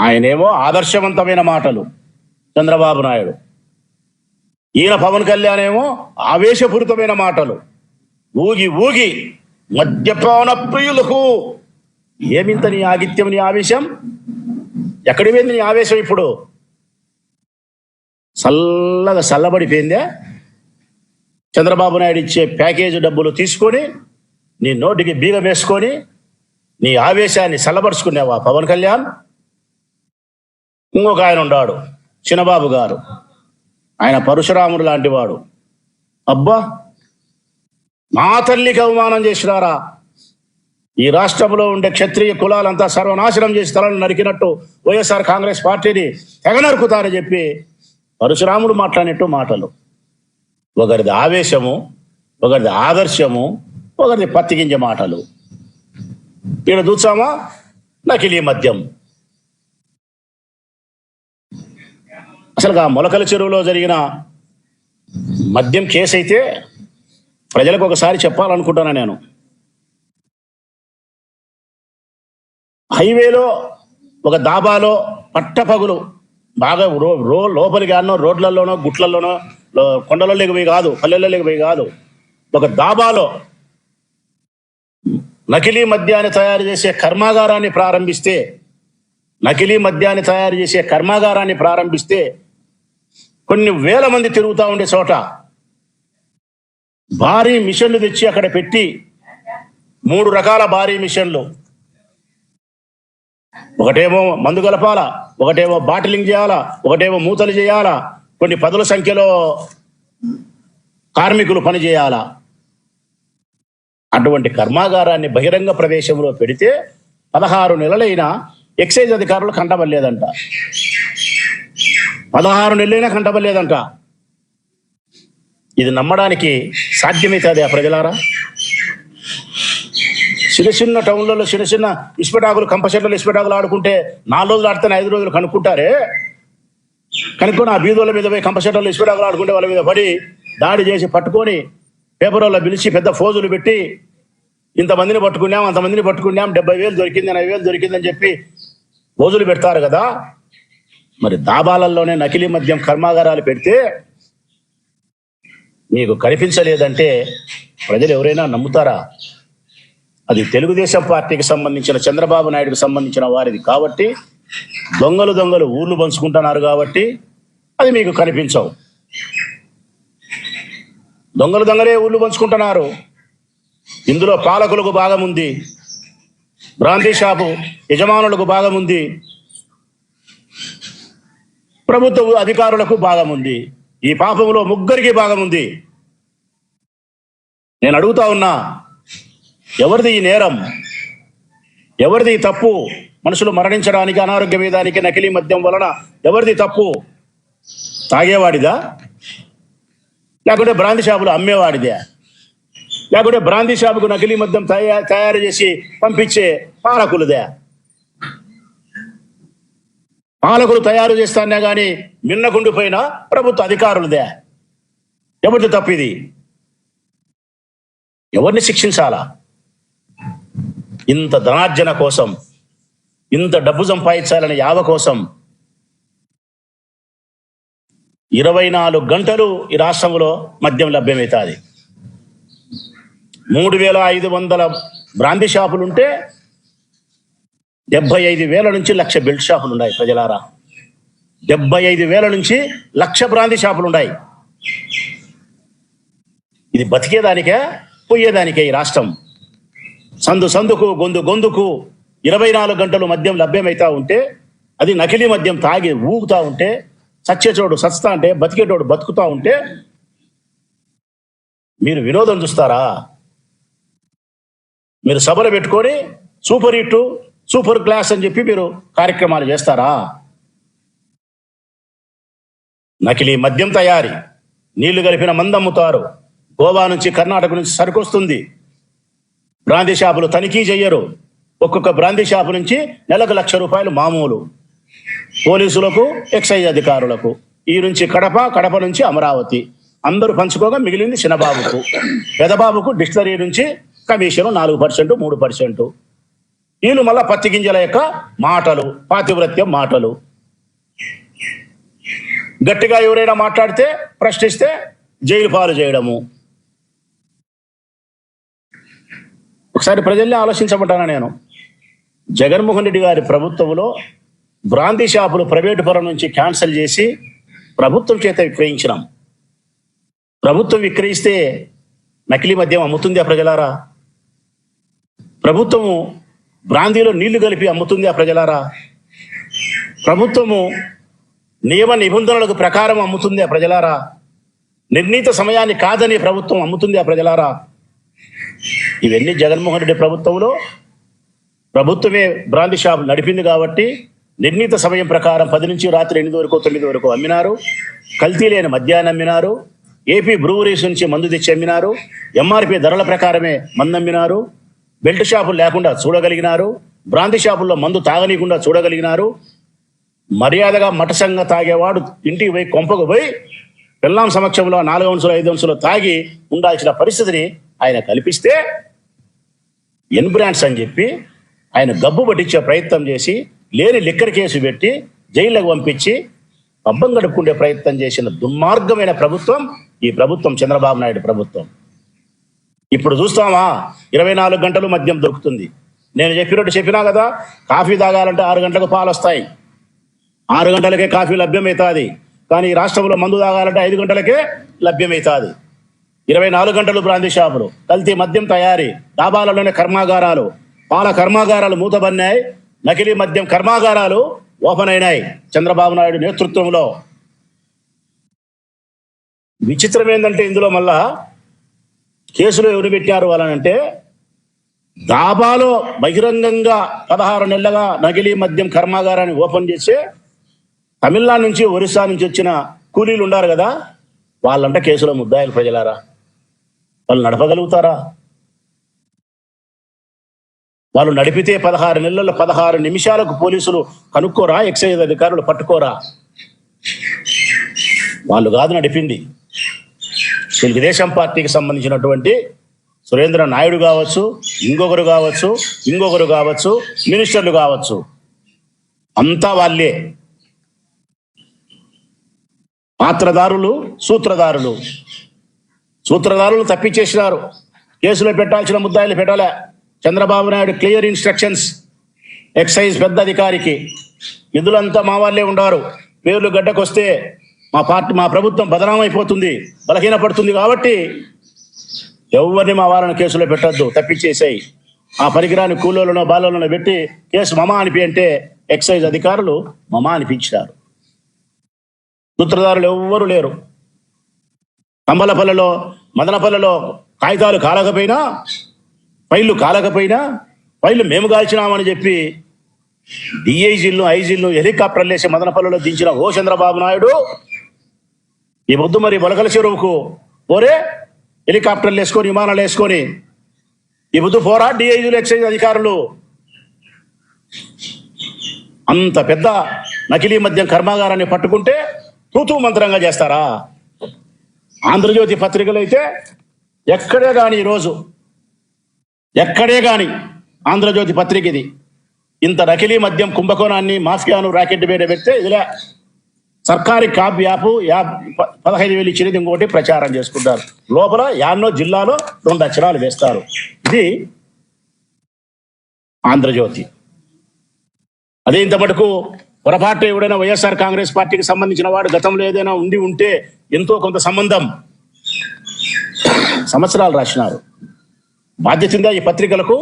ఆయనేమో ఆదర్శవంతమైన మాటలు చంద్రబాబు నాయుడు, ఈయన పవన్ కళ్యాణ్ ఏమో ఆవేశపూరితమైన మాటలు. ఊగి ఊగి మద్యపాన ప్రియులకు ఏమింత నీ ఆగిత్యం, నీ ఆవేశం ఎక్కడి పోయింది? నీ ఆవేశం ఇప్పుడు చల్లగా చల్లబడిపోయిందే. చంద్రబాబు నాయుడు ఇచ్చే ప్యాకేజీ డబ్బులు తీసుకొని నీ నోటికి బీగం వేసుకొని నీ ఆవేశాన్ని చల్లబరుచుకునేవా పవన్ కళ్యాణ్? ఇంకొక ఆయన ఉన్నాడు చిన్నబాబు గారు, ఆయన పరశురాముడు లాంటి వాడు. అబ్బా, మా తల్లికి అవమానం చేసినారా? ఈ రాష్ట్రంలో ఉండే క్షత్రియ కులాలంతా సర్వనాశనం చేసి తలను నరికినట్టు వైఎస్ఆర్ కాంగ్రెస్ పార్టీని తెగ నరుకుతారని చెప్పి పరశురాముడు మాట్లాడినట్టు మాటలు. ఒకరిది ఆవేశము, ఒకరిది ఆదర్శము, ఒకరిది పత్తిగింజ మాటలు. ఈడ చూసామా నకిలీ మద్యం. అసలు ఆ మొలకల చెరువులో జరిగిన మద్యం కేసు అయితే ప్రజలకు ఒకసారి చెప్పాలనుకుంటున్నా నేను. హైవేలో ఒక దాబాలో పట్టపగులు బాగా లోపలికి ఆడనో రోడ్లలోనో గుట్లలోనో కొండలలోకి పోయి కాదు, పల్లెల్లోకి పోయి కాదు, ఒక దాబాలో నకిలీ మద్యాన్ని తయారు చేసే కర్మాగారాన్ని ప్రారంభిస్తే కొన్ని వేల మంది తిరుగుతూ ఉండే చోట భారీ మిషన్లు తెచ్చి అక్కడ పెట్టి 3 రకాల భారీ మిషన్లు, ఒకటేమో మందు కలపాలా, ఒకటేమో బాటిలింగ్ చేయాలా, ఒకటేమో మూతలు చేయాలా, కొన్ని 10ల సంఖ్యలో కార్మికులు పని చేయాలా. అటువంటి కర్మాగారాన్ని బహిరంగ ప్రదేశంలో పెడితే 16 నెలలైనా ఎక్సైజ్ అధికారులు కంటబడలేదంట. 16 నెలలైనా కంటబడలేదంట. ఇది నమ్మడానికి సాధ్యమవుతుంది ఆ ప్రజలారా? చిన్న టౌన్లలో చిన్న ఇసుపెటాకులు, కంపచెట్లలో ఇసుపెటాకులు ఆడుకుంటే 4 రోజులు ఆడితేనే 5 రోజులు కనుక్కుంటారే. కనుక్కొని ఆ బీదోళ్ళ మీద పోయి కంపచెట్లలో ఇసుపెటాకులు ఆడుకుంటే వాళ్ళ మీద పడి దాడి చేసి పట్టుకొని పేపర్లో పిలిచి పెద్ద ఫోజులు పెట్టి ఇంతమందిని పట్టుకున్నాం, అంతమందిని పట్టుకున్నాం, 70,000 దొరికింది, 80,000 దొరికిందని చెప్పి ఫోజులు పెడతారు కదా. మరి దాబాలలోనే నకిలీ మద్యం కర్మాగారాలు పెడితే మీకు కనిపించలేదంటే ప్రజలు ఎవరైనా నమ్ముతారా? అది తెలుగుదేశం పార్టీకి సంబంధించిన చంద్రబాబు నాయుడుకి సంబంధించిన వారిది కాబట్టి, దొంగలు ఊర్లు పంచుకుంటున్నారు కాబట్టి అది మీకు కనిపించవు. దొంగలే ఊళ్ళు పంచుకుంటున్నారు. ఇందులో పాలకులకు భాగం ఉంది, బ్రాందీ షాపు యజమానులకు భాగం ఉంది, ప్రభుత్వ అధికారులకు భాగం ఉంది. ఈ పాపంలో ముగ్గురికి భాగం ఉంది. నేను అడుగుతా ఉన్నా, ఎవరిది ఈ నేరం? ఎవరిది తప్పు? మనుషులు మరణించడానికి, అనారోగ్యం వేయడానికి నకిలీ మద్యం వలన ఎవరిది తప్పు? తాగేవాడిదా, లేకుంటే బ్రాందీ షాపులు అమ్మేవాడిదే, లేకుంటే బ్రాందీ షాపుకు నకిలీ మద్యం తయారు చేసి పంపించే పాలకులదే? పాలకులు తయారు చేస్తానే కానీ మిన్నకుండిపోయిన ప్రభుత్వ అధికారులదే. ఎవరిది తప్పిది? ఎవరిని శిక్షించాలా? ఇంత ధనార్జన కోసం, ఇంత డబ్బు సంపాదించాలనే యావ కోసం 24 గంటలు ఈ రాష్ట్రంలో మద్యం లభ్యమవుతుంది. 3,500 బ్రాందీ షాపులుంటే 75,000 నుంచి 1,00,000 బెల్ట్ షాపులు ఉన్నాయి. ప్రజలారా, 75,000 నుంచి 1,00,000 బ్రాందీ షాపులు ఉన్నాయి. ఇది బతికేదానికే పోయేదానికే ఈ రాష్ట్రం. సందుకు గొంతుకు 24 గంటలు మద్యం లభ్యమవుతా ఉంటే, అది నకిలీ మద్యం తాగి ఊగుతా ఉంటే, చచ్చేటోడు సస్తా అంటే, బతికేటోడు బతుకుతా ఉంటే మీరు వినోదం చూస్తారా? మీరు సభలు పెట్టుకొని సూపర్ హిట్, సూపర్ క్లాస్ అని చెప్పి మీరు కార్యక్రమాలు చేస్తారా? నకిలీ మద్యం తయారీ, నీళ్లు కలిపిన మందు అమ్ముతారు. గోవా నుంచి, కర్ణాటక నుంచి సరుకు వస్తుంది. బ్రాందీ షాపులు తనిఖీ చెయ్యరు. ఒక్కొక్క బ్రాందీ షాపు నుంచి నెలకు ₹1,00,000 మామూలు. పోలీసులకు, ఎక్సైజ్ అధికారులకు. ఈ నుంచి కడప నుంచి అమరావతి అందరూ పంచుకోగా మిగిలింది చిన్నబాబుకు. పెదబాబుకు డిస్టిలరీ నుంచి కమిషన్ 4%, 3%. వీళ్ళు మళ్ళా పత్తి గింజల యొక్క మాటలు, పాతివ్రత్యం మాటలు. గట్టిగా ఎవరైనా మాట్లాడితే, ప్రశ్నిస్తే జైలు పాలు చేయడము. ఒకసారి ప్రజల్ని ఆలోచించమంటాను నేను. జగన్మోహన్ రెడ్డి గారి ప్రభుత్వంలో బ్రాందీ షాపులు ప్రైవేటు పరం నుంచి క్యాన్సిల్ చేసి ప్రభుత్వం చేత విక్రయించినాం. ప్రభుత్వం విక్రయిస్తే నకిలీ మద్యం అమ్ముతుంది ఆ ప్రజలారా? ప్రభుత్వము బ్రాందీలో నీళ్లు కలిపి అమ్ముతుంది ఆ ప్రజలారా? ప్రభుత్వము నియమ నిబంధనలకు ప్రకారం అమ్ముతుంది ఆ ప్రజలారా? నిర్ణీత సమయాన్ని కాదని ప్రభుత్వం అమ్ముతుంది ఆ ప్రజలారా? ఇవన్నీ జగన్మోహన్ రెడ్డి ప్రభుత్వంలో ప్రభుత్వమే బ్రాందీ షాప్ నడిపింది కాబట్టి నిర్ణీత సమయం ప్రకారం 10 నుంచి రాత్రి 8 వరకు 9 వరకు అమ్మినారు. కల్తీ లేని మద్యాన్ని అమ్మినారు. ఏపీ బ్రూవరీస్ నుంచి మందు తెచ్చి అమ్మినారు. ఎంఆర్పీ ధరల ప్రకారమే మందు అమ్మినారు. బెల్ట్ షాపులు లేకుండా చూడగలిగినారు. బ్రాందీ షాపుల్లో మందు తాగనీయకుండా చూడగలిగినారు. మర్యాదగా మటసంగా తాగేవాడు ఇంటికి పోయి కొంపకు పోయి పిల్లాం సమక్షంలో 4 అంశాలు 5 అంశాలు తాగి ఉండాల్సిన పరిస్థితిని ఆయన కల్పిస్తే ఎన్ బ్రాండ్స్ అని చెప్పి ఆయన గబ్బు పట్టించే ప్రయత్నం చేసి లేని లిక్కర్ కేసు పెట్టి జైళ్ళకు పంపించి పబ్బం గడుపుకునే ప్రయత్నం చేసిన దుర్మార్గమైన ప్రభుత్వం ఈ ప్రభుత్వం, చంద్రబాబు నాయుడు ప్రభుత్వం. ఇప్పుడు చూస్తామా 24 గంటలు మద్యం దొరుకుతుంది. నేను చెప్పినా కదా, కాఫీ తాగాలంటే 6 గంటలకు పాలు వస్తాయి, 6 గంటలకే కాఫీ లభ్యమవుతుంది. కానీ ఈ రాష్ట్రంలో మందు తాగాలంటే 5 గంటలకే లభ్యమవుతుంది. 24 గంటలు బ్రాందీ షాపులు, కల్తీ మద్యం తయారీ, డాబాలలోనే కర్మాగారాలు, పాల కర్మాగారాలు మూతబన్నాయి, నకిలీ మద్యం కర్మాగారాలు ఓపెన్ అయినాయి చంద్రబాబు నాయుడు నేతృత్వంలో. విచిత్రం ఏంటంటే ఇందులో మళ్ళా కేసులు ఎవరు పెట్టారు వాళ్ళనంటే, దాబాలో బహిరంగంగా 16 నెలలుగా నకిలీ మద్యం కర్మాగారాన్ని ఓపెన్ చేసి తమిళనాడు నుంచి, ఒరిస్సా నుంచి వచ్చిన కూలీలు ఉన్నారు కదా, వాళ్ళంట కేసులో ముద్దాయిలు. ప్రజలారా, వాళ్ళు నడపగలుగుతారా? వాళ్ళు నడిపితే 16 నెలల్లో 16 నిమిషాలకు పోలీసులు కనుక్కోరా? ఎక్సైజ్ అధికారులు పట్టుకోరా? వాళ్ళు కాదు నడిపింది. తెలుగుదేశం పార్టీకి సంబంధించినటువంటి సురేంద్ర నాయుడు కావచ్చు, ఇంకొకరు కావచ్చు, మినిస్టర్లు కావచ్చు, అంతా వాళ్ళే. పాత్రదారులు, సూత్రధారులు తప్పించేసినారు. కేసులో పెట్టాల్సిన ముద్దాయిలు పెట్టలే. Chandrababu Naidu clear instructions excise పెద్ద అధికారికి, నిధులంతా మా వాళ్ళే ఉండారు, పేర్లు గడ్డకొస్తే మా ప్రభుత్వం బదనామైపోతుంది, బలహీనపడుతుంది కాబట్టి ఎవరిని మా వాళ్ళని కేసులో పెట్టద్దు, తప్పించేసాయి. ఆ పరికరాన్ని కూలోళ్ళనో బాలోళ్ళనో పెట్టి కేసు మమా అనిపి అంటే ఎక్సైజ్ అధికారులు మమా అనిపించారు. సూత్రధారులు ఎవ్వరూ లేరు. కంబలపల్లిలో, మదనపల్లిలో కాగితాలు కాలకపోయినా, ఫైళ్ళు మేము కాల్చినామని చెప్పి డిఐజీలను, ఐజీలను హెలికాప్టర్లు వేసి మదనపల్లిలో దించిన ఓ చంద్రబాబు నాయుడు, ఈ పొద్దు మరి బొలకల చెరువుకు పోరే, హెలికాప్టర్లు వేసుకొని, విమానాలు వేసుకొని ఈ పొద్దు పోరా డిఐజీలు, ఎక్సైజ్ అధికారులు? అంత పెద్ద నకిలీ మద్యం కర్మాగారాన్ని పట్టుకుంటే తూతూ మంత్రంగా చేస్తారా? ఆంధ్రజ్యోతి పత్రికలు అయితే ఎక్కడే కానీ ఆంధ్రజ్యోతి పత్రిక ఇది ఇంత నకిలీ మద్యం కుంభకోణాన్ని, మాఫియాను రాకెట్ మీద పెడితే ఇదిలే సర్కారీ కాప్ యాప్ 15,000 ఇచ్చినది ఇంకోటి ప్రచారం చేసుకుంటారు. లోపల యాన్నో జిల్లాలో 2 అక్షరాలు వేస్తారు. ఇది ఆంధ్రజ్యోతి. అదే ఇంత మటుకు పొరపాటు ఎవడైనా వైఎస్ఆర్ కాంగ్రెస్ పార్టీకి సంబంధించిన వాడు గతంలో ఏదైనా ఉంటే ఎంతో కొంత సంవత్సరాలు రాసినారు. బాధ్యత ఉందా ఈ పత్రికలకు?